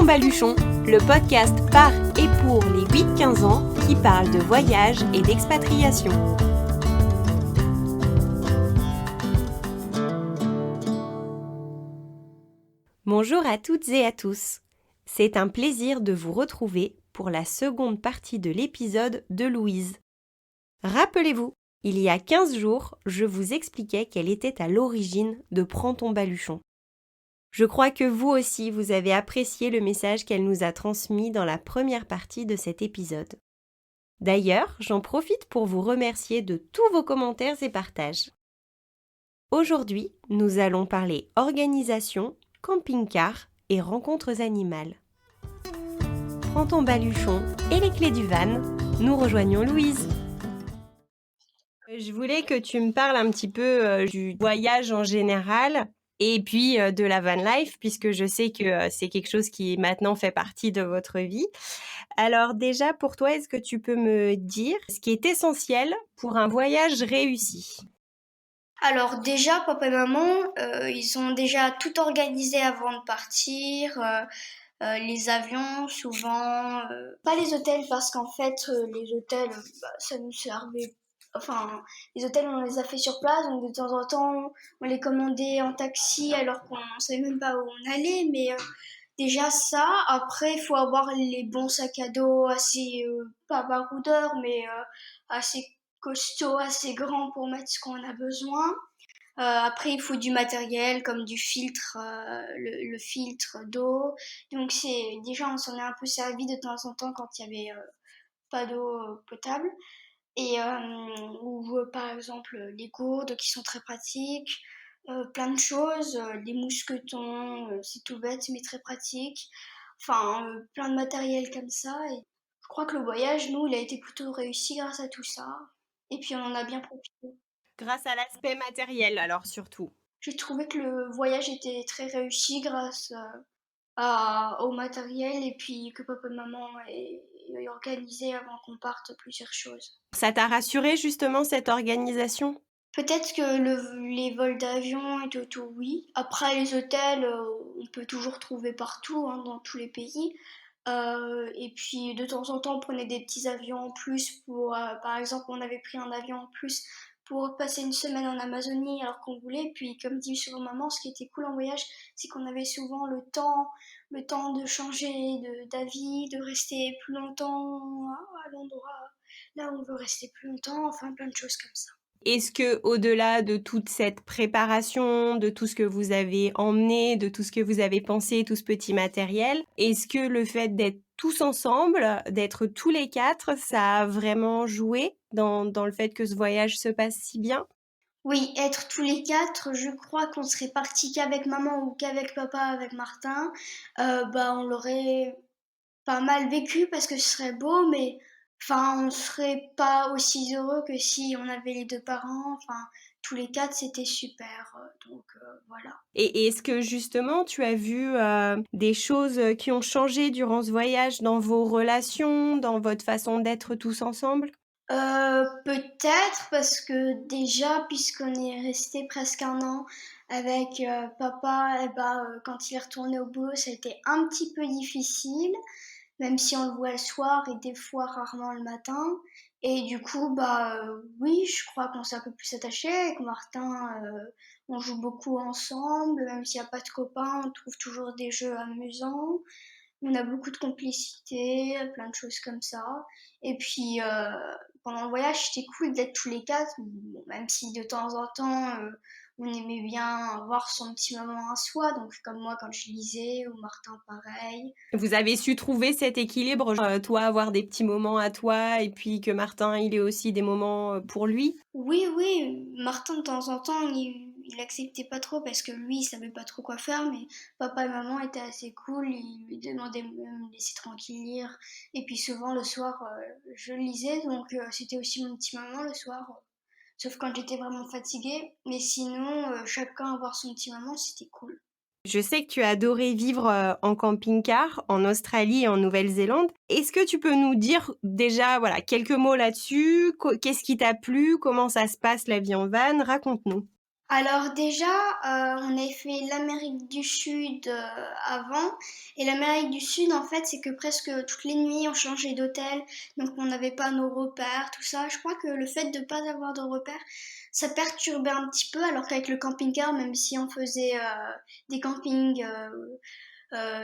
Baluchon, le podcast par et pour les 8-15 ans qui parle de voyage et d'expatriation. Bonjour à toutes et à tous. C'est un plaisir de vous retrouver pour la seconde partie de l'épisode de Louise. Rappelez-vous, il y a 15 jours, je vous expliquais qu'elle était à l'origine de Prends ton baluchon. Je crois que vous aussi, vous avez apprécié le message qu'elle nous a transmis dans la première partie de cet épisode. D'ailleurs, j'en profite pour vous remercier de tous vos commentaires et partages. Aujourd'hui, nous allons parler organisation, camping-car et rencontres animales. Prends ton baluchon et les clés du van, nous rejoignons Louise. Je voulais que tu me parles un petit peu du voyage en général et puis de la van life, puisque je sais que c'est quelque chose qui maintenant fait partie de votre vie. Alors déjà, pour toi, est-ce que tu peux me dire ce qui est essentiel pour un voyage réussi ? Alors déjà, papa et maman, ils ont déjà tout organisé avant de partir. Les avions, souvent, pas les hôtels parce qu'en fait, les hôtels, ça nous servait. Enfin, les hôtels, on les a fait sur place, donc de temps en temps, on les commandait en taxi alors qu'on ne savait même pas où on allait. Mais déjà ça. Après, il faut avoir les bons sacs à dos assez, pas baroudeurs, mais assez costauds, assez grands pour mettre ce qu'on a besoin. Après, il faut du matériel comme du filtre, le filtre d'eau. Donc, déjà, on s'en est un peu servi de temps en temps quand il y avait pas d'eau potable. Et ou par exemple les gourdes qui sont très pratiques, plein de choses, les mousquetons, c'est tout bête mais très pratique. Enfin, plein de matériel comme ça. Et je crois que le voyage, nous, il a été plutôt réussi grâce à tout ça. Et puis on en a bien profité. Grâce à l'aspect matériel, alors surtout. J'ai trouvé que le voyage était très réussi grâce au matériel et puis que papa et maman aient organisé avant qu'on parte plusieurs choses. Ça t'a rassuré justement cette organisation ? Peut-être que les vols d'avion et tout, oui. Après, les hôtels, on peut toujours trouver partout, hein, dans tous les pays. Et puis, de temps en temps, on prenait des petits avions en plus pour, par exemple, on avait pris un avion en plus pour passer une semaine en Amazonie alors qu'on voulait. Puis, comme dit souvent maman, ce qui était cool en voyage, c'est qu'on avait souvent le temps de changer d'avis, de rester plus longtemps à l'endroit là où on veut rester plus longtemps, enfin plein de choses comme ça. Est-ce que, au-delà de toute cette préparation, de tout ce que vous avez emmené, de tout ce que vous avez pensé, tout ce petit matériel, est-ce que le fait d'être tous ensemble, d'être tous les 4, ça a vraiment joué dans le fait que ce voyage se passe si bien ? Oui, être tous les 4, je crois qu'on serait partis qu'avec maman ou qu'avec papa, avec Martin. On l'aurait pas mal vécu parce que ce serait beau, mais enfin, on serait pas aussi heureux que si on avait les deux parents. Enfin, tous les 4, c'était super. Voilà. Et est-ce que justement tu as vu des choses qui ont changé durant ce voyage dans vos relations, dans votre façon d'être tous ensemble ? Peut-être parce que déjà, puisqu'on est resté presque un an avec papa, quand il est retourné au boulot, ça a été un petit peu difficile, même si on le voit le soir et des fois rarement le matin. Et du coup, oui, je crois qu'on s'est un peu plus attaché. Avec Martin, on joue beaucoup ensemble, même s'il n'y a pas de copains, on trouve toujours des jeux amusants. On a beaucoup de complicité, plein de choses comme ça. Et puis, pendant le voyage, c'était cool d'être tous les 4, bon, même si de temps en temps, on aimait bien avoir son petit moment à soi. Donc, comme moi quand je lisais, ou Martin pareil. Vous avez su trouver cet équilibre, toi avoir des petits moments à toi et puis que Martin, il ait aussi des moments pour lui ? Oui, oui, Martin de temps en temps, il acceptait pas trop parce que lui, il savait pas trop quoi faire, mais papa et maman étaient assez cool, ils lui demandaient de me laisser tranquille lire. Et puis souvent le soir, je lisais, donc c'était aussi mon petit moment le soir, sauf quand j'étais vraiment fatiguée. Mais sinon, chacun avoir son petit moment, c'était cool. Je sais que tu as adoré vivre en camping-car en Australie et en Nouvelle-Zélande. Est-ce que tu peux nous dire déjà voilà, quelques mots là-dessus ? Qu'est-ce qui t'a plu ? Comment ça se passe la vie en van ? Raconte-nous. Alors déjà, on avait fait l'Amérique du Sud, avant et l'Amérique du Sud, en fait, c'est que presque toutes les nuits, on changeait d'hôtel, donc on n'avait pas nos repères, tout ça. Je crois que le fait de ne pas avoir de repères, ça perturbait un petit peu, alors qu'avec le camping-car, même si on faisait, des campings,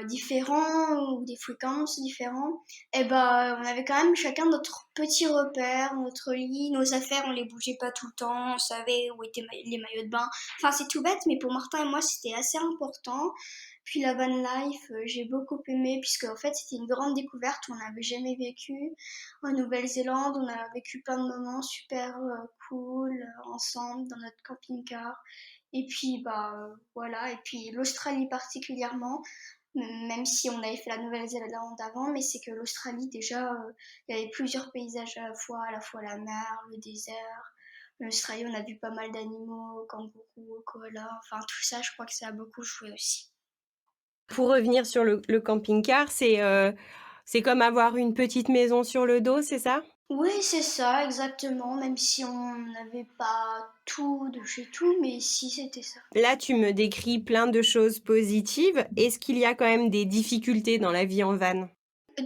différents ou des fréquences différentes, et ben on avait quand même chacun notre petit repère, notre lit, nos affaires, on les bougeait pas tout le temps, on savait où étaient les maillots de bain. Enfin c'est tout bête, mais pour Martin et moi c'était assez important. Puis la van life, j'ai beaucoup aimé puisque en fait c'était une grande découverte, on n'avait jamais vécu en Nouvelle-Zélande, on a vécu plein de moments super cool ensemble dans notre camping-car. Et puis voilà, et puis l'Australie particulièrement, même si on avait fait la Nouvelle-Zélande avant, mais c'est que l'Australie, déjà, il y avait plusieurs paysages à la fois la mer, le désert. En Australie, on a vu pas mal d'animaux, kangourous, koalas, enfin tout ça, je crois que ça a beaucoup joué aussi. Pour revenir sur le camping-car, c'est comme avoir une petite maison sur le dos, c'est ça? Oui, c'est ça, exactement, même si on n'avait pas tout de chez tout, mais si, c'était ça. Là, tu me décris plein de choses positives. Est-ce qu'il y a quand même des difficultés dans la vie en van?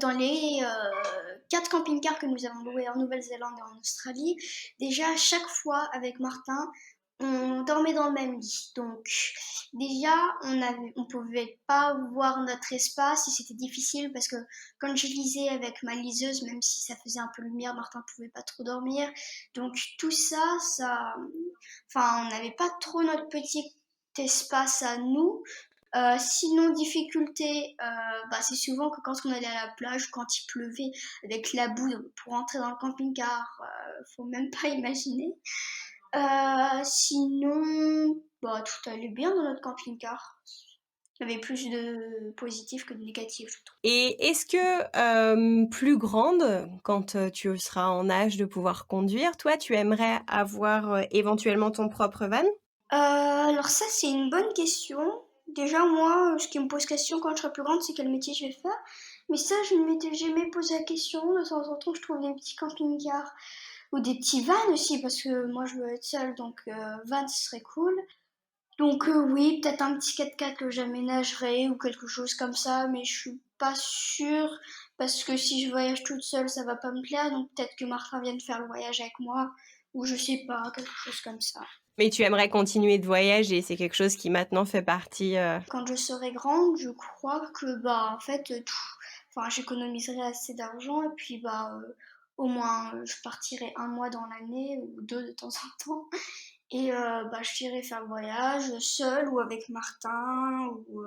Dans les 4 camping-cars que nous avons loués en Nouvelle-Zélande et en Australie, déjà, chaque fois avec Martin, on dormait dans le même lit. Donc, déjà, on pouvait pas voir notre espace et c'était difficile parce que quand je lisais avec ma liseuse, même si ça faisait un peu lumière, Martin pouvait pas trop dormir. Donc, tout ça, enfin, on n'avait pas trop notre petit espace à nous. Sinon, difficulté, c'est souvent que quand on allait à la plage, quand il pleuvait, avec la boue pour entrer dans le camping-car, faut même pas imaginer. Sinon, tout allait bien dans notre camping-car. Il y avait plus de positifs que de négatifs, je trouve. Et est-ce que, plus grande, quand, tu seras en âge de pouvoir conduire, toi, tu aimerais avoir, éventuellement ton propre van? Alors ça, c'est une bonne question. Déjà, moi, ce qui me pose question quand je serai plus grande, c'est quel métier je vais faire. Mais ça, je ne m'étais jamais posé la question. De temps en temps, je trouve des petits camping-cars ou des petits vans aussi, parce que moi, je veux être seule, donc van, ce serait cool. Donc oui, peut-être un petit 4x4 que j'aménagerai ou quelque chose comme ça, mais je suis pas sûre, parce que si je voyage toute seule, ça va pas me plaire, donc peut-être que Martin vienne faire le voyage avec moi, ou je sais pas, quelque chose comme ça. Mais tu aimerais continuer de voyager, c'est quelque chose qui maintenant fait partie, Quand je serai grande, je crois que en fait enfin j'économiserai assez d'argent et puis au moins je partirai un mois dans l'année ou deux de temps en temps et je irai faire le voyage seule ou avec Martin ou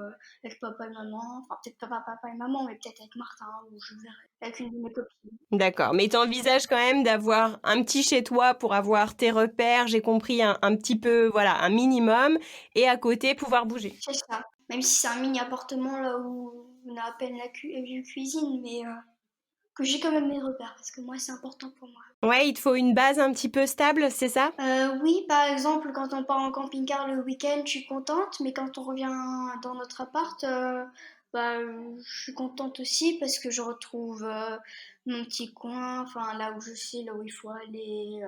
avec papa et maman. Enfin peut-être pas papa et maman mais peut-être avec Martin ou je verrai avec une de mes copines. D'accord, mais tu envisages quand même d'avoir un petit chez toi pour avoir tes repères, j'ai compris un petit peu, voilà, un minimum et à côté pouvoir bouger? C'est ça. Même si c'est un mini appartement là où on a à peine la cuisine mais que j'ai quand même mes repères parce que moi c'est important pour moi. Ouais, il te faut une base un petit peu stable, c'est ça? Oui, par exemple, quand on part en camping-car le week-end, je suis contente, mais quand on revient dans notre appart, je suis contente aussi parce que je retrouve mon petit coin, enfin là où je sais, là où il faut aller.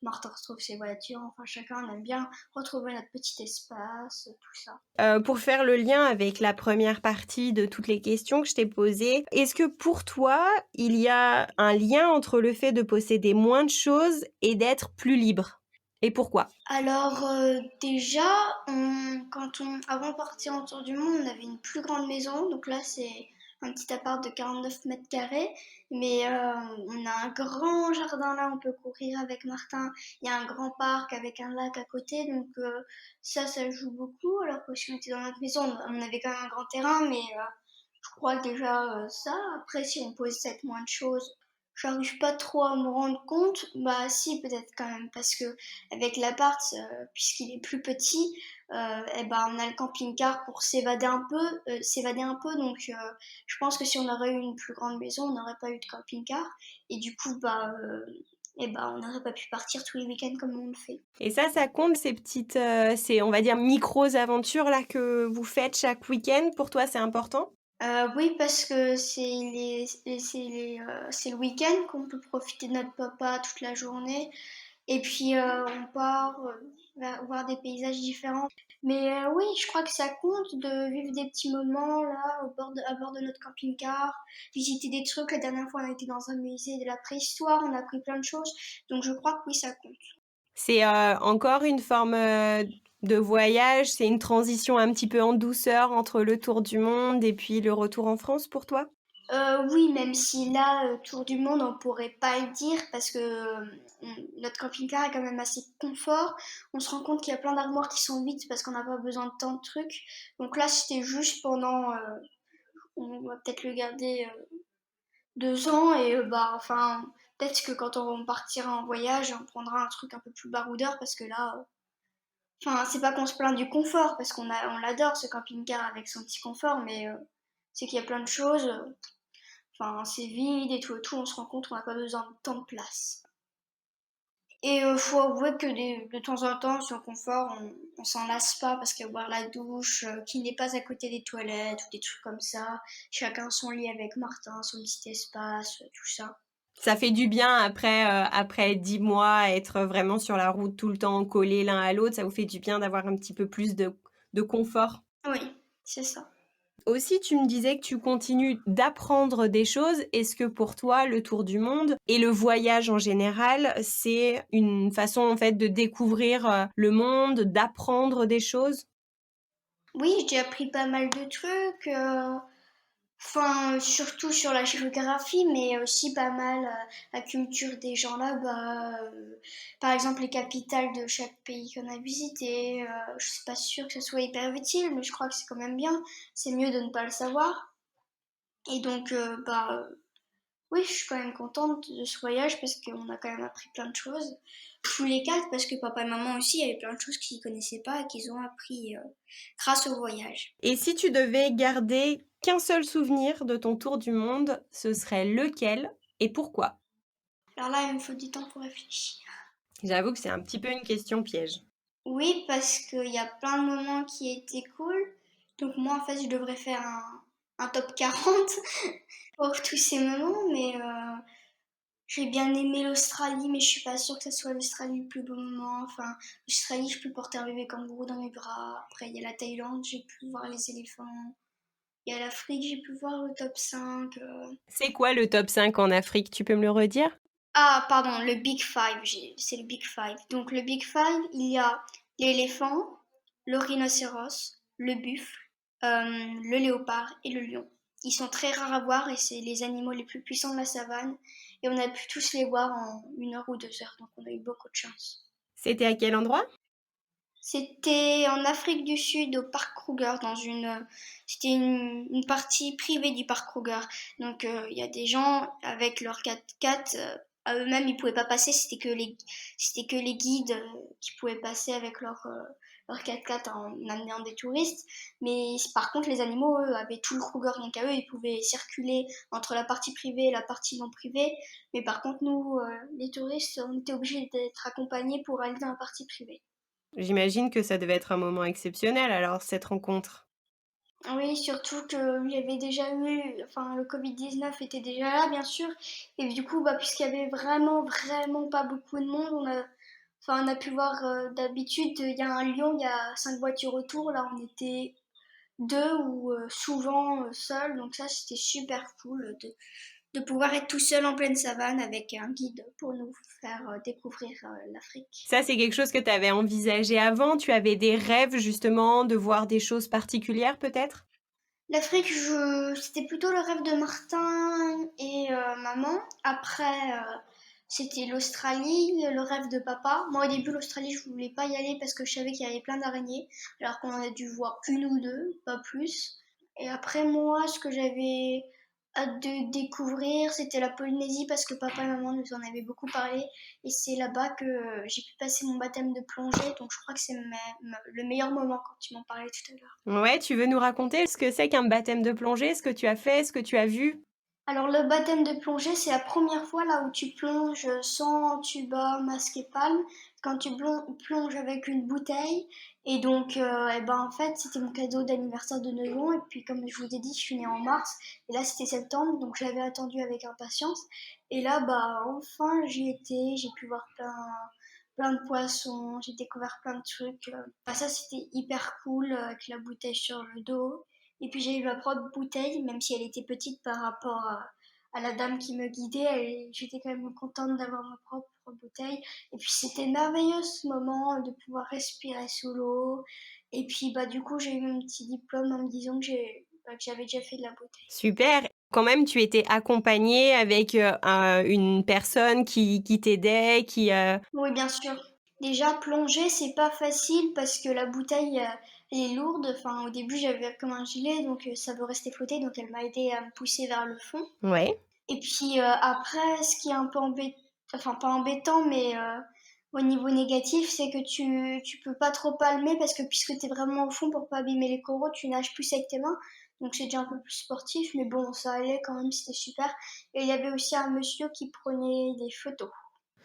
Martin retrouve ses voitures, enfin chacun on aime bien retrouver notre petit espace, tout ça. Pour faire le lien avec la première partie de toutes les questions que je t'ai posées, est-ce que pour toi, il y a un lien entre le fait de posséder moins de choses et d'être plus libre? Et pourquoi? Alors déjà, avant de partir en tour du monde, on avait une plus grande maison. Donc là, c'est un petit appart de 49 mètres carrés. Mais on a un grand jardin là, on peut courir avec Martin. Il y a un grand parc avec un lac à côté. Donc ça joue beaucoup. Alors que si on était dans notre maison, on avait quand même un grand terrain. Mais je crois que déjà ça. Après, si on possède moins de choses, j'arrive pas trop à me rendre compte. Bah si, peut-être quand même, parce que avec l'appart, puisqu'il est plus petit, on a le camping-car pour s'évader un peu. Donc je pense que si on aurait eu une plus grande maison, on n'aurait pas eu de camping-car. Et du coup, on n'aurait pas pu partir tous les week-ends comme on le fait. Et ça compte ces petites, ces on va dire micros aventures là que vous faites chaque week-end, pour toi c'est important? Oui, parce que c'est le week-end qu'on peut profiter de notre papa toute la journée. Et puis on part voir des paysages différents. Mais oui, je crois que ça compte de vivre des petits moments là à bord de notre camping-car, visiter des trucs. La dernière fois, on a été dans un musée de la préhistoire, on a appris plein de choses. Donc je crois que oui, ça compte. C'est encore une forme de voyage, c'est une transition un petit peu en douceur entre le tour du monde et puis le retour en France pour toi? Oui, même si là, tour du monde, on pourrait pas le dire parce que notre camping-car est quand même assez confort. On se rend compte qu'il y a plein d'armoires qui sont vides parce qu'on n'a pas besoin de tant de trucs. Donc là, c'était juste pendant, on va peut-être le garder 2 ans et enfin, peut-être que quand on partira en voyage, on prendra un truc un peu plus baroudeur parce que là, enfin, c'est pas qu'on se plaint du confort parce on l'adore ce camping-car avec son petit confort, mais c'est qu'il y a plein de choses. Enfin, c'est vide et tout, on se rend compte qu'on n'a pas besoin de tant de place. Et faut avouer que de temps en temps, sur le confort, on s'en lasse pas parce qu'avoir la douche qui n'est pas à côté des toilettes ou des trucs comme ça, chacun son lit avec Martin, son petit espace, tout ça. Ça fait du bien après 10 mois, être vraiment sur la route tout le temps collés l'un à l'autre, ça vous fait du bien d'avoir un petit peu plus de confort? Oui, c'est ça. Aussi, tu me disais que tu continues d'apprendre des choses. Est-ce que pour toi, le tour du monde et le voyage en général, c'est une façon en fait de découvrir le monde, d'apprendre des choses? Oui, j'ai appris pas mal de trucs. Enfin, surtout sur la géographie, mais aussi pas mal la culture des gens là-bas. Par exemple, les capitales de chaque pays qu'on a visité. Je suis pas sûre que ce soit hyper utile, mais je crois que c'est quand même bien. C'est mieux de ne pas le savoir. Et donc, oui, je suis quand même contente de ce voyage parce qu'on a quand même appris plein de choses. Tous les quatre, parce que papa et maman aussi, il y avait plein de choses qu'ils connaissaient pas et qu'ils ont appris grâce au voyage. Et si tu devais garder qu'un seul souvenir de ton tour du monde, ce serait lequel et pourquoi? Alors là, il me faut du temps pour réfléchir. J'avoue que c'est un petit peu une question piège. Oui, parce qu'il y a plein de moments qui étaient cool. Donc moi, en fait, je devrais faire un top 40 pour tous ces moments. Mais j'ai bien aimé l'Australie, mais je suis pas sûre que ce soit l'Australie le plus beau moment. Enfin, l'Australie, je peux porter un bébé kangourou dans mes bras. Après, il y a la Thaïlande, j'ai pu voir les éléphants. Il y a l'Afrique, j'ai pu voir le top 5. C'est quoi le top 5 en Afrique? Tu peux me le redire? Ah, pardon, le Big Five, c'est le Big Five. Donc le Big Five, il y a l'éléphant, le rhinocéros, le buffle, le léopard et le lion. Ils sont très rares à voir et c'est les animaux les plus puissants de la savane. Et on a pu tous les voir en 1 heure ou 2 heures, donc on a eu beaucoup de chance. C'était à quel endroit? C'était en Afrique du Sud au parc Kruger c'était une partie privée du parc Kruger. Donc il y a des gens avec leur 4x4 à eux-mêmes ils pouvaient pas passer, c'était que les guides qui pouvaient passer avec leur 4x4 en amenant des touristes. Mais par contre les animaux eux avaient tout le Kruger rien qu'à eux, ils pouvaient circuler entre la partie privée et la partie non privée. Mais par contre nous les touristes on était obligés d'être accompagnés pour aller dans la partie privée. J'imagine que ça devait être un moment exceptionnel alors, cette rencontre. Oui, surtout qu'il y avait déjà eu, enfin le Covid-19 était déjà là, bien sûr. Et du coup, puisqu'il y avait vraiment pas beaucoup de monde, on a pu voir d'habitude, il y a un lion, il y a 5 voitures autour. Là, on était deux ou souvent seuls. Donc ça, c'était super cool de pouvoir être tout seul en pleine savane avec un guide pour nous faire découvrir l'Afrique. Ça, c'est quelque chose que tu avais envisagé avant? Tu avais des rêves justement de voir des choses particulières peut-être? L'Afrique, c'était plutôt le rêve de Martin et maman. Après, c'était l'Australie, le rêve de papa. Moi, au début, l'Australie, je voulais pas y aller parce que je savais qu'il y avait plein d'araignées, alors qu'on en a dû voir une ou deux, pas plus. Et après, moi, ce que j'avais hâte de découvrir, c'était la Polynésie parce que papa et maman nous en avaient beaucoup parlé. Et c'est là-bas que j'ai pu passer mon baptême de plongée. Donc, je crois que c'est le meilleur moment quand tu m'en parlais tout à l'heure. Ouais, tu veux nous raconter ce que c'est qu'un baptême de plongée? Ce que tu as fait? Ce que tu as vu? Alors le baptême de plongée, c'est la première fois là où tu plonges sans tuba, masque et palme, quand tu plonges avec une bouteille. Et donc, en fait, c'était mon cadeau d'anniversaire de 9 ans. Et puis, comme je vous ai dit, je suis née en mars. Et là, c'était septembre, donc j'avais attendu avec impatience. Et là, enfin, j'y étais. J'ai pu voir plein de poissons. J'ai découvert plein de trucs. Ça, c'était hyper cool avec la bouteille sur le dos. Et puis j'ai eu ma propre bouteille, même si elle était petite par rapport à la dame qui me guidait. J'étais quand même contente d'avoir ma propre bouteille. Et puis c'était merveilleux ce moment de pouvoir respirer sous l'eau. Et puis du coup j'ai eu mon petit diplôme en me disant que j'avais déjà fait de la bouteille. Super! Quand même, tu étais accompagnée avec une personne qui t'aidait, Oui, bien sûr. Déjà, plonger, c'est pas facile parce que la bouteille, elle est lourde. Enfin, au début, j'avais comme un gilet, donc ça veut rester flotter. Donc, elle m'a aidé à me pousser vers le fond. Ouais. Et puis après, ce qui est un peu embêtant, enfin pas embêtant, mais au niveau négatif, c'est que tu peux pas trop palmer parce que puisque tu es vraiment au fond pour pas abîmer les coraux, tu nages plus avec tes mains. Donc c'est déjà un peu plus sportif, mais bon, ça allait quand même, c'était super. Et il y avait aussi un monsieur qui prenait des photos.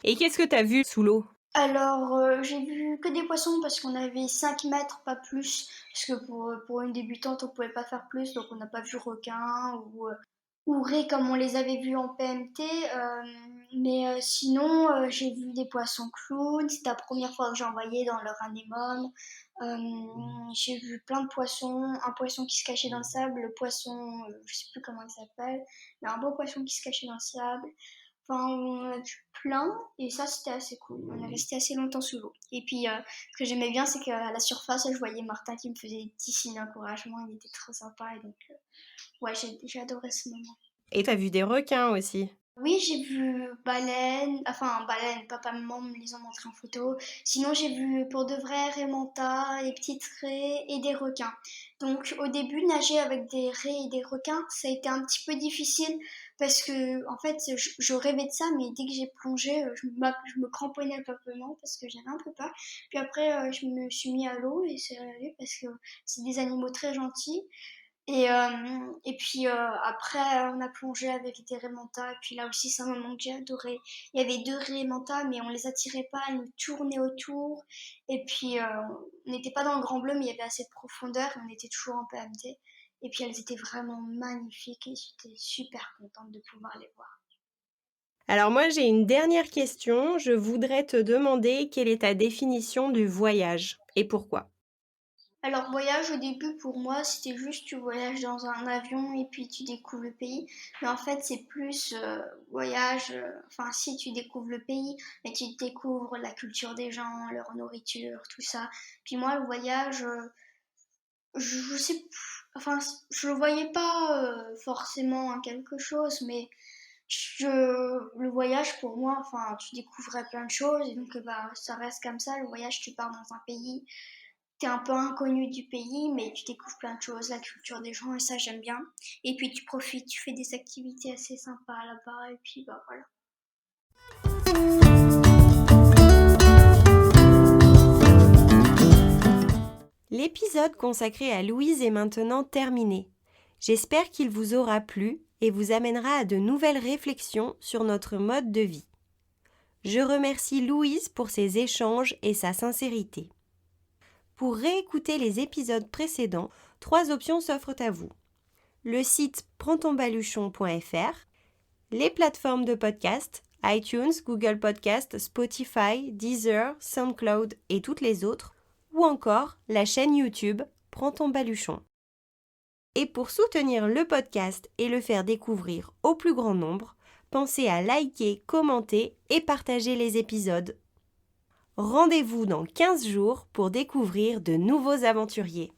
Et qu'est-ce que tu as vu sous l'eau? Alors, j'ai vu que des poissons parce qu'on avait 5 mètres, pas plus. Parce que pour une débutante, on pouvait pas faire plus, donc on n'a pas vu requin ou raies comme on les avait vus en PMT. Mais sinon, j'ai vu des poissons clowns. C'était la première fois que j'en voyais dans leur anémone. J'ai vu plein de poissons. Un poisson qui se cachait dans le sable. Le poisson, je sais plus comment il s'appelle, mais un beau poisson qui se cachait dans le sable. Enfin, on a vu plein et ça c'était assez cool. On est resté assez longtemps sous l'eau. Et puis ce que j'aimais bien c'est qu'à la surface je voyais Martin qui me faisait des petits signes d'encouragement. Il était très sympa et donc ouais j'ai adoré ce moment. Et tu as vu des requins aussi? Oui, j'ai vu baleine, enfin baleine, papa et maman me les ont montrés en photo. Sinon, j'ai vu pour de vrai raies manta, des petites raies et des requins. Donc au début, nager avec des raies et des requins, ça a été un petit peu difficile parce que en fait, je rêvais de ça, mais dès que j'ai plongé, je me cramponnais palpablement parce que j'avais un peu peur. Puis après, je me suis mis à l'eau et c'est allé parce que c'est des animaux très gentils. Et puis après, on a plongé avec des raies manta. Et puis là aussi, c'est un moment que j'ai adoré. Il y avait deux raies manta, mais on les attirait pas, elles nous tournaient autour. Et puis, on n'était pas dans le grand bleu, mais il y avait assez de profondeur. Et on était toujours en PMT. Et puis, elles étaient vraiment magnifiques et j'étais super contente de pouvoir les voir. Alors moi, j'ai une dernière question. Je voudrais te demander quelle est ta définition du voyage et pourquoi? Alors, voyage, au début, pour moi, c'était juste tu voyages dans un avion et puis tu découvres le pays. Mais en fait, c'est plus voyage, enfin, si tu découvres le pays, mais tu découvres la culture des gens, leur nourriture, tout ça. Puis moi, le voyage, je sais, enfin, je le voyais pas forcément en quelque chose, mais le voyage pour moi, enfin, tu découvrais plein de choses et donc ça reste comme ça. Le voyage, tu pars dans un pays, t'es un peu inconnu du pays, mais tu découvres plein de choses, la culture des gens, et ça j'aime bien. Et puis tu profites, tu fais des activités assez sympas là-bas, et puis voilà. L'épisode consacré à Louise est maintenant terminé. J'espère qu'il vous aura plu et vous amènera à de nouvelles réflexions sur notre mode de vie. Je remercie Louise pour ses échanges et sa sincérité. Pour réécouter les épisodes précédents, 3 options s'offrent à vous. Le site prendtonbaluchon.fr, les plateformes de podcast, iTunes, Google Podcast, Spotify, Deezer, SoundCloud et toutes les autres, ou encore la chaîne YouTube Prends ton baluchon. Et pour soutenir le podcast et le faire découvrir au plus grand nombre, pensez à liker, commenter et partager les épisodes. Rendez-vous dans 15 jours pour découvrir de nouveaux aventuriers.